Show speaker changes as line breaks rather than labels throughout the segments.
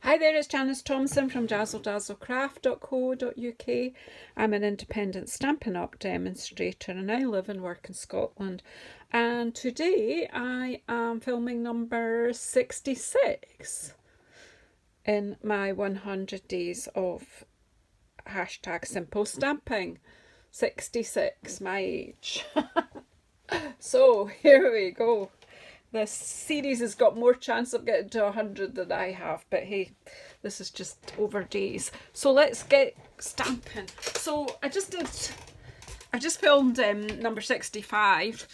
Hi there, it's Janice Thompson from JazzleDazzleCraft.co.uk. I'm an independent Stampin' Up demonstrator and I live and work in Scotland. And today I am filming number 66 in my 100 days of hashtag simple stamping. 66, my age. So here we go. This series has got more chance of getting to 100 than I have, but hey, this is just over days. So let's get stamping. So I just filmed number 65,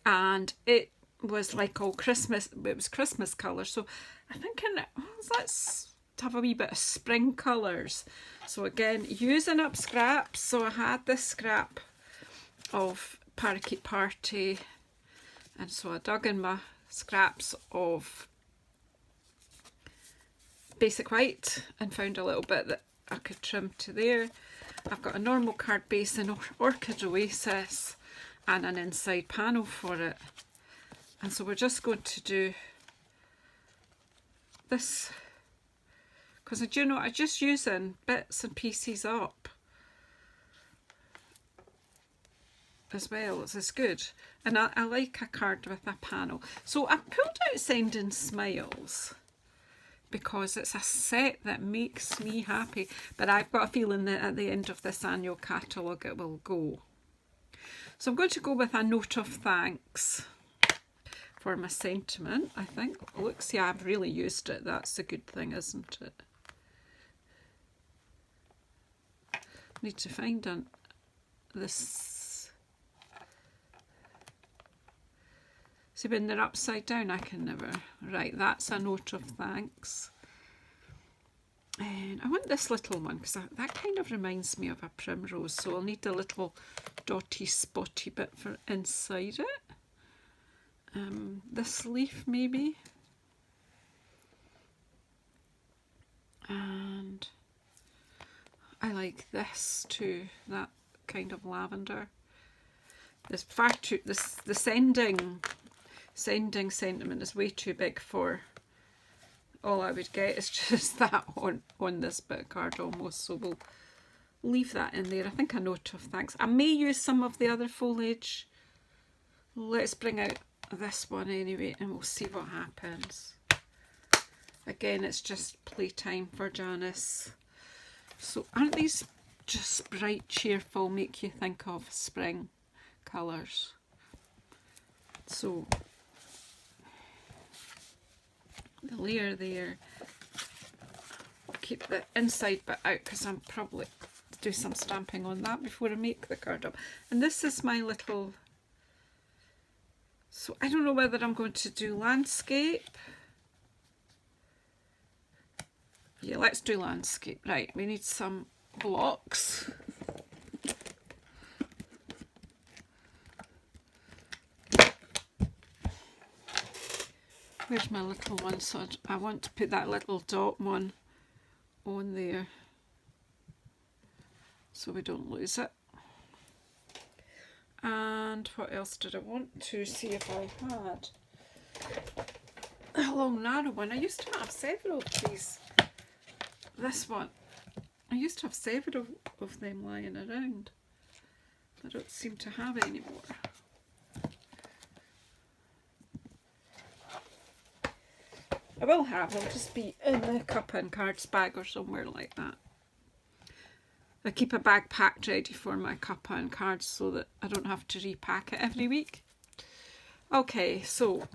and it was like all Christmas. It was Christmas colours. So I'm thinking, let's have a wee bit of spring colours. So again, using up scraps. So I had this scrap of Parakeet Party, and so I dug in my scraps of basic white and found a little bit that I could trim to there. I've got a normal card base in Orchid Oasis and an inside panel for it, and so we're just going to do this because you know I'm just using bits and pieces up as well. It's good, and I like a card with a panel. So I pulled out Sending Smiles because it's a set that makes me happy, but I've got a feeling that at the end of this annual catalogue it will go. So I'm going to go with a note of thanks for my sentiment. I think, look, see, I've really used it. That's a good thing, isn't it? Need to find this. See, when they're upside down, I can never. Right, that's a note of thanks. And I want this little one because that kind of reminds me of a primrose. So I'll need a little dotty, spotty bit for inside it. This leaf maybe. And I like this too. That kind of lavender. This far too. The sending sentiment is way too big for all I would get. It's just that on this bit of card almost, so we'll leave that in there. I think a note of thanks. I may use some of the other foliage. Let's bring out this one anyway and we'll see what happens. Again, it's just playtime for Janice. So aren't these just bright, cheerful, make you think of spring colours? So the layer there, keep the inside bit out because I'm probably do some stamping on that before I make the card up. And this is my little, so I don't know whether I'm going to do landscape. Yeah, let's do landscape. Right, we need some blocks. Where's my little one? So I want to put that little dot one on there so we don't lose it. And what else did I want to see if I had? A long narrow one. I used to have several of these. This one. I used to have several of them lying around. I don't seem to have any more. I will have, they'll just be in the cup and cards bag or somewhere like that. I keep a bag packed ready for my cup and cards so that I don't have to repack it every week. Okay, so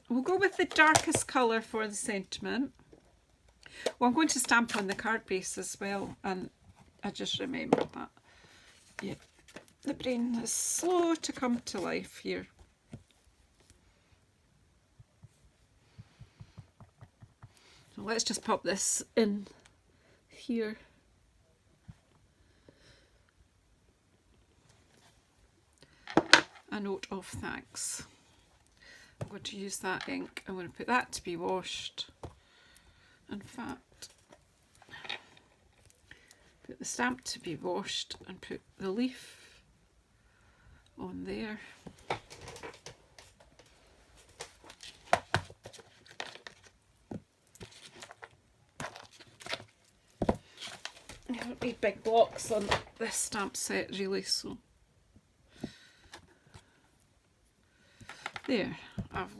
we'll go with the darkest colour for the sentiment. Well, I'm going to stamp on the card base as well, and I just remembered that. Yeah, the brain is slow to come to life here. So let's just pop this in here. A note of thanks. I'm going to use that ink. I'm going to put that to be washed. In fact, put the stamp to be washed and put the leaf on there. don't need big blocks on this stamp set really, so there, I've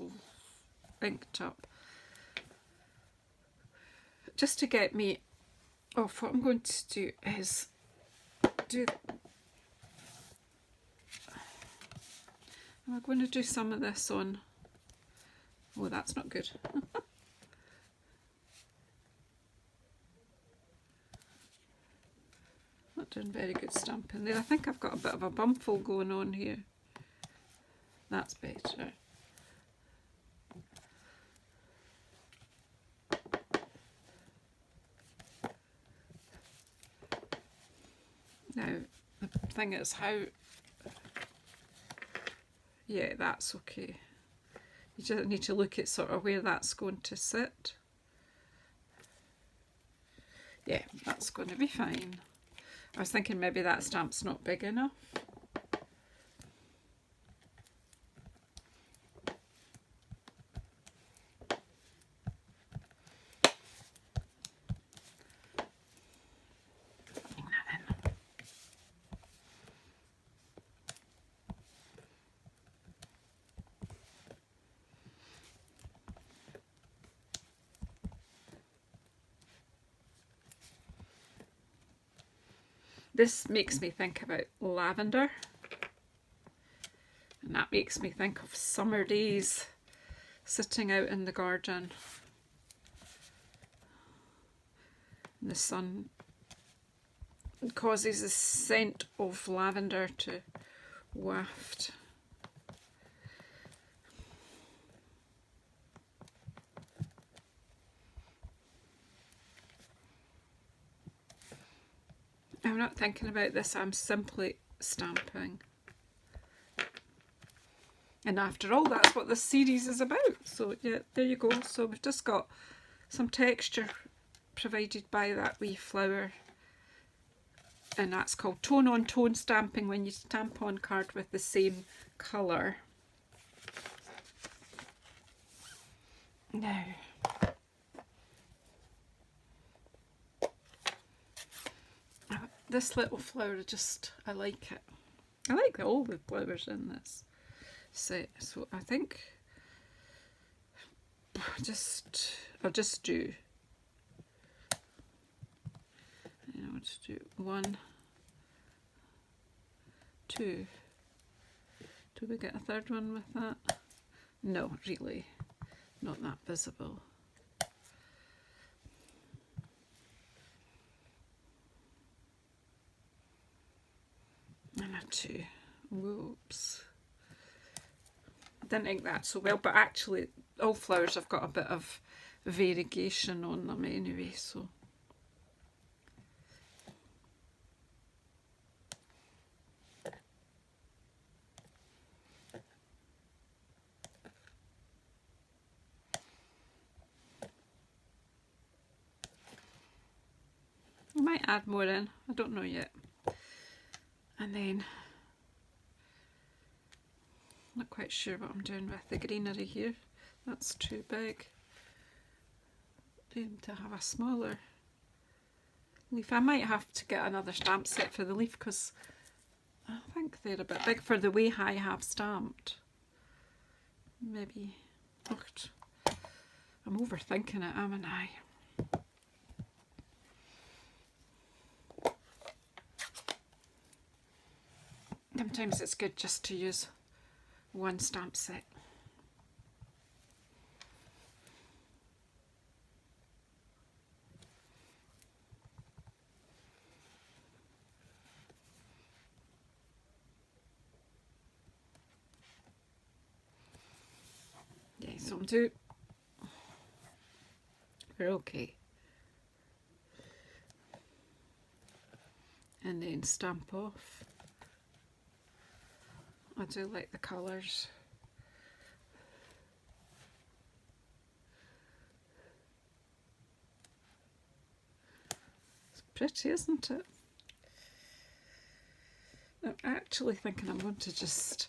inked up. Just to get me off, what I'm going to do is I'm going to do some of this on. Oh, that's not good. Not doing very good stamping there. I think I've got a bit of a bumfle going on here. That's better. Now, the thing is how... Yeah, that's okay. You just need to look at sort of where that's going to sit. Yeah, that's going to be fine. I was thinking maybe that stamp's not big enough. This makes me think about lavender, and that makes me think of summer days sitting out in the garden. And the sun causes the scent of lavender to waft. I'm not thinking about this, I'm simply stamping. And after all, that's what this series is about. So yeah, there you go. So we've just got some texture provided by that wee flower. And that's called tone on tone stamping, when you stamp on card with the same colour. Now, this little flower, I like it. I like all the flowers in this set, so I think I'll just do, let's do 1, 2. Do we get a third one with that? No, really, not that visible. And a 2. Whoops. I didn't ink that so well, but actually all flowers have got a bit of variegation on them anyway, so. I might add more in, I don't know yet. And then, not quite sure what I'm doing with the greenery here. That's too big. Need to have a smaller leaf. I might have to get another stamp set for the leaf, because I think they're a bit big for the way I have stamped. Maybe. Oh, I'm overthinking it, haven't I? Sometimes it's good just to use one stamp set. Yeah, so we're okay. And then stamp off. I do like the colours. It's pretty, isn't it? I'm actually thinking I'm going to just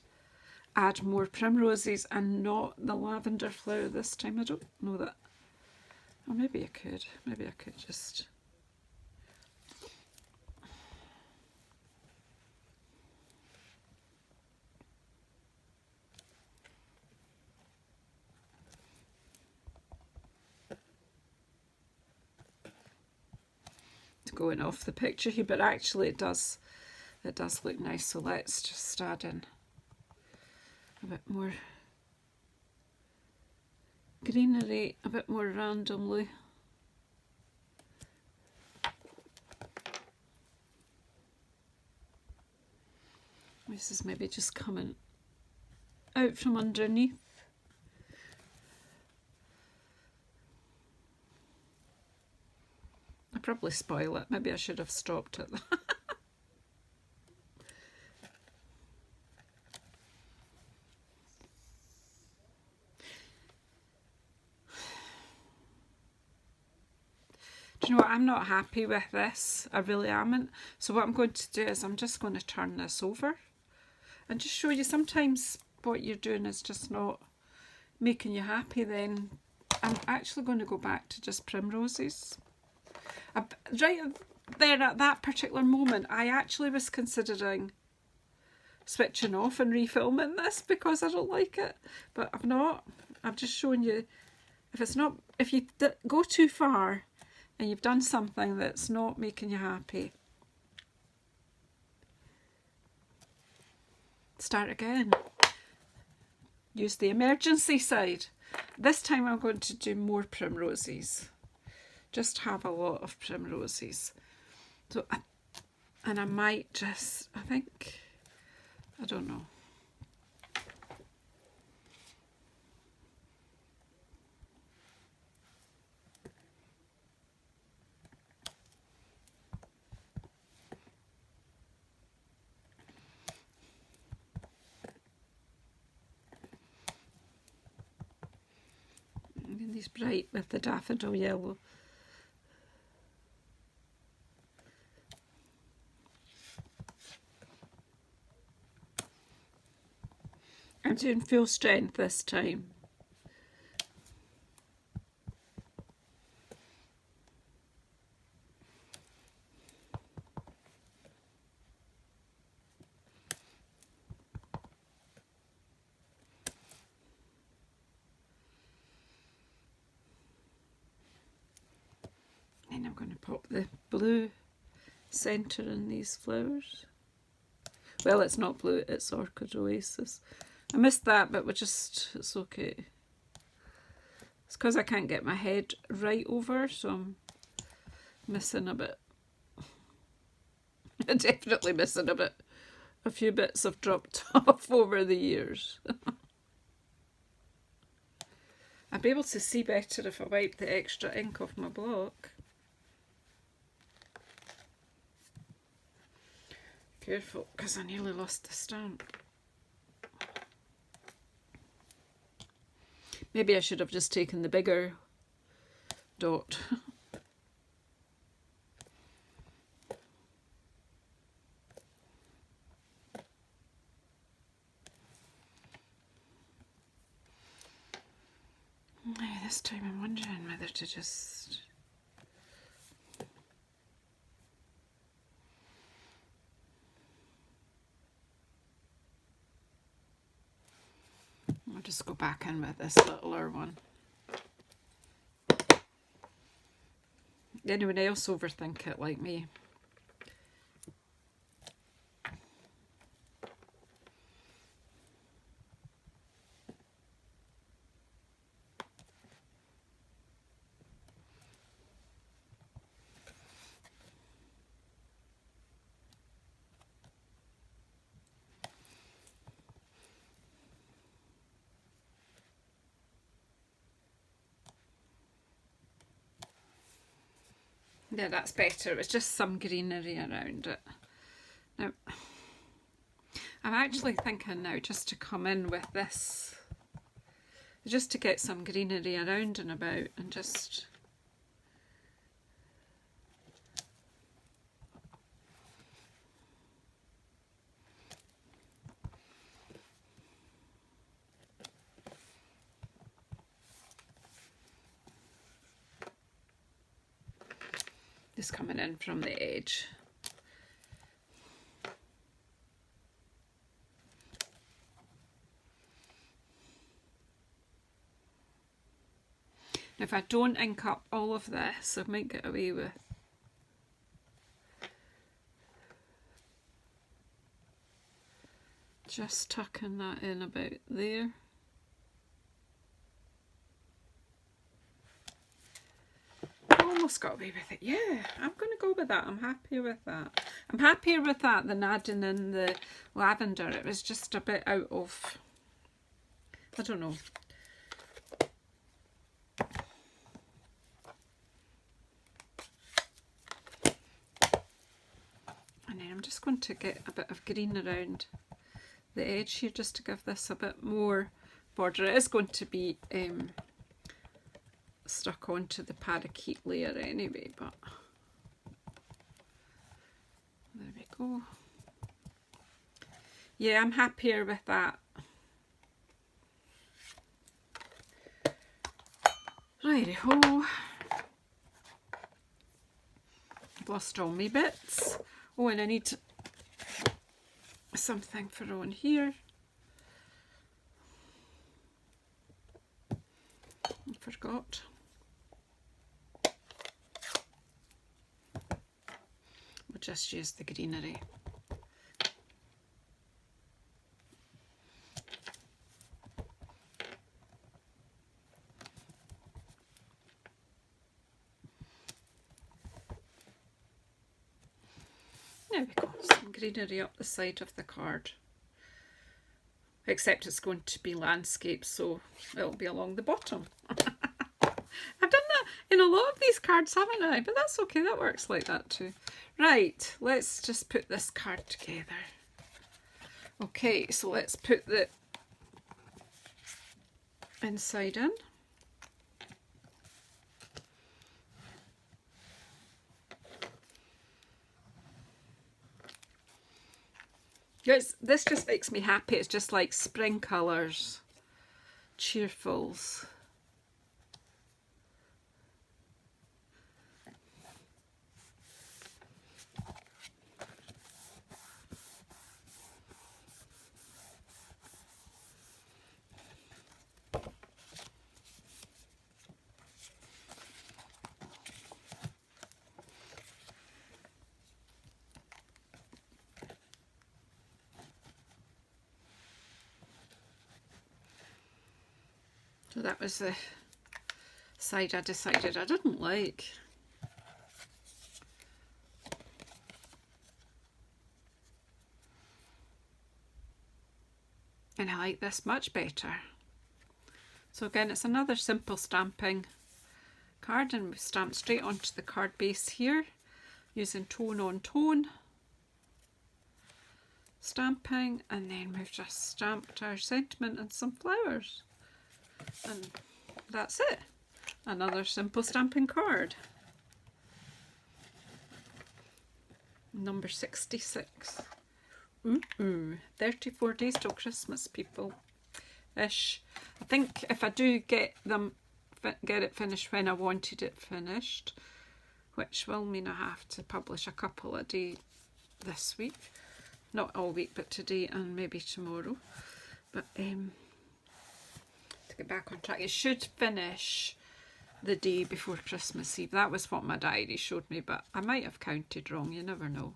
add more primroses and not the lavender flower this time. I don't know that. Or maybe I could. Maybe I could just... going off the picture here, but actually it does look nice. So let's just add in a bit more greenery, a bit more randomly. This is maybe just coming out from underneath. I probably spoil it. Maybe I should have stopped at that. Do you know what? I'm not happy with this. I really amn't. So what I'm going to do is I'm just going to turn this over and just show you sometimes what you're doing is just not making you happy. Then I'm actually going to go back to just primroses. Right there at that particular moment, I actually was considering switching off and refilming this because I don't like it, but I've not. I've just shown you if you go too far and you've done something that's not making you happy, start again. Use the emergency side. This time I'm going to do more primroses. Just have a lot of primroses. So, and I might just, I don't know. These bright with the daffodil yellow. I'm doing full strength this time. And I'm going to pop the blue centre in these flowers. Well, it's not blue, it's Orchid Oasis. I missed that, but it's okay. It's because I can't get my head right over, so I'm missing a bit. I'm definitely missing a bit. A few bits have dropped off over the years. I'd be able to see better if I wipe the extra ink off my block. Careful, because I nearly lost the stamp. Maybe I should have just taken the bigger dot. This time I'm wondering whether to just... I'll just go back in with this littler one. Anyone else overthink it like me? Yeah, that's better. It was just some greenery around it. Now, I'm actually thinking now just to come in with this, just to get some greenery around and about, and just... Just coming in from the edge. Now if I don't ink up all of this, I might get away with Just tucking that in about there. Almost got away with it. Yeah, I'm going to go with that. I'm happy with that. I'm happier with that than adding in the lavender. It was just a bit out of, I don't know. And then I'm just going to get a bit of green around the edge here just to give this a bit more border. It is going to be stuck onto the parakeet layer anyway, but there we go. Yeah, I'm happier with that. Righty-ho. I've lost all my bits. Oh, and I need something for on here. I forgot. We'll just use the greenery. There we go, some greenery up the side of the card. Except it's going to be landscape, so it'll be along the bottom. I've done that in a lot of these cards, haven't I? But that's okay, that works like that too. Right, let's just put this card together. Okay, so let's put the inside in. This just makes me happy. It's just like spring colours, cheerfuls. So that was the side I decided I didn't like. And I like this much better. So again, it's another simple stamping card, and we've stamped straight onto the card base here using tone on tone stamping, and then we've just stamped our sentiment and some flowers. And that's it. Another simple stamping card. Number 66. Ooh, 34 days till Christmas, people. Ish. I think if I do get it finished when I wanted it finished, which will mean I have to publish a couple a day this week. Not all week, but today and maybe tomorrow. But get back on track, it should finish the day before Christmas Eve. That was what my diary showed me, but I might have counted wrong, you never know.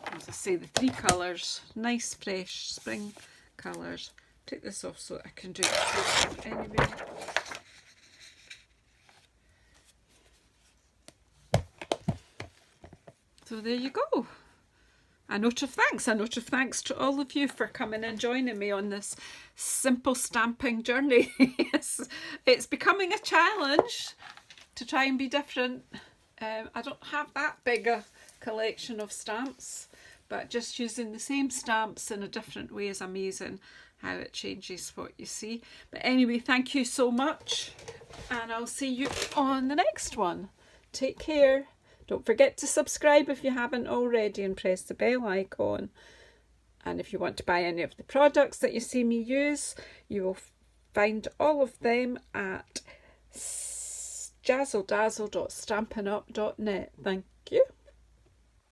As I say, the three colours, nice fresh spring colours. Take this off so I can do it anyway. So there you go. A note of thanks to all of you for coming and joining me on this simple stamping journey. It's becoming a challenge to try and be different. I don't have that big a collection of stamps, but just using the same stamps in a different way is amazing how it changes what you see. But anyway, thank you so much, and I'll see you on the next one. Take care. Don't forget to subscribe if you haven't already, and press the bell icon. And if you want to buy any of the products that you see me use, you will find all of them at JazzleDazzle.stampinup.net. Thank you.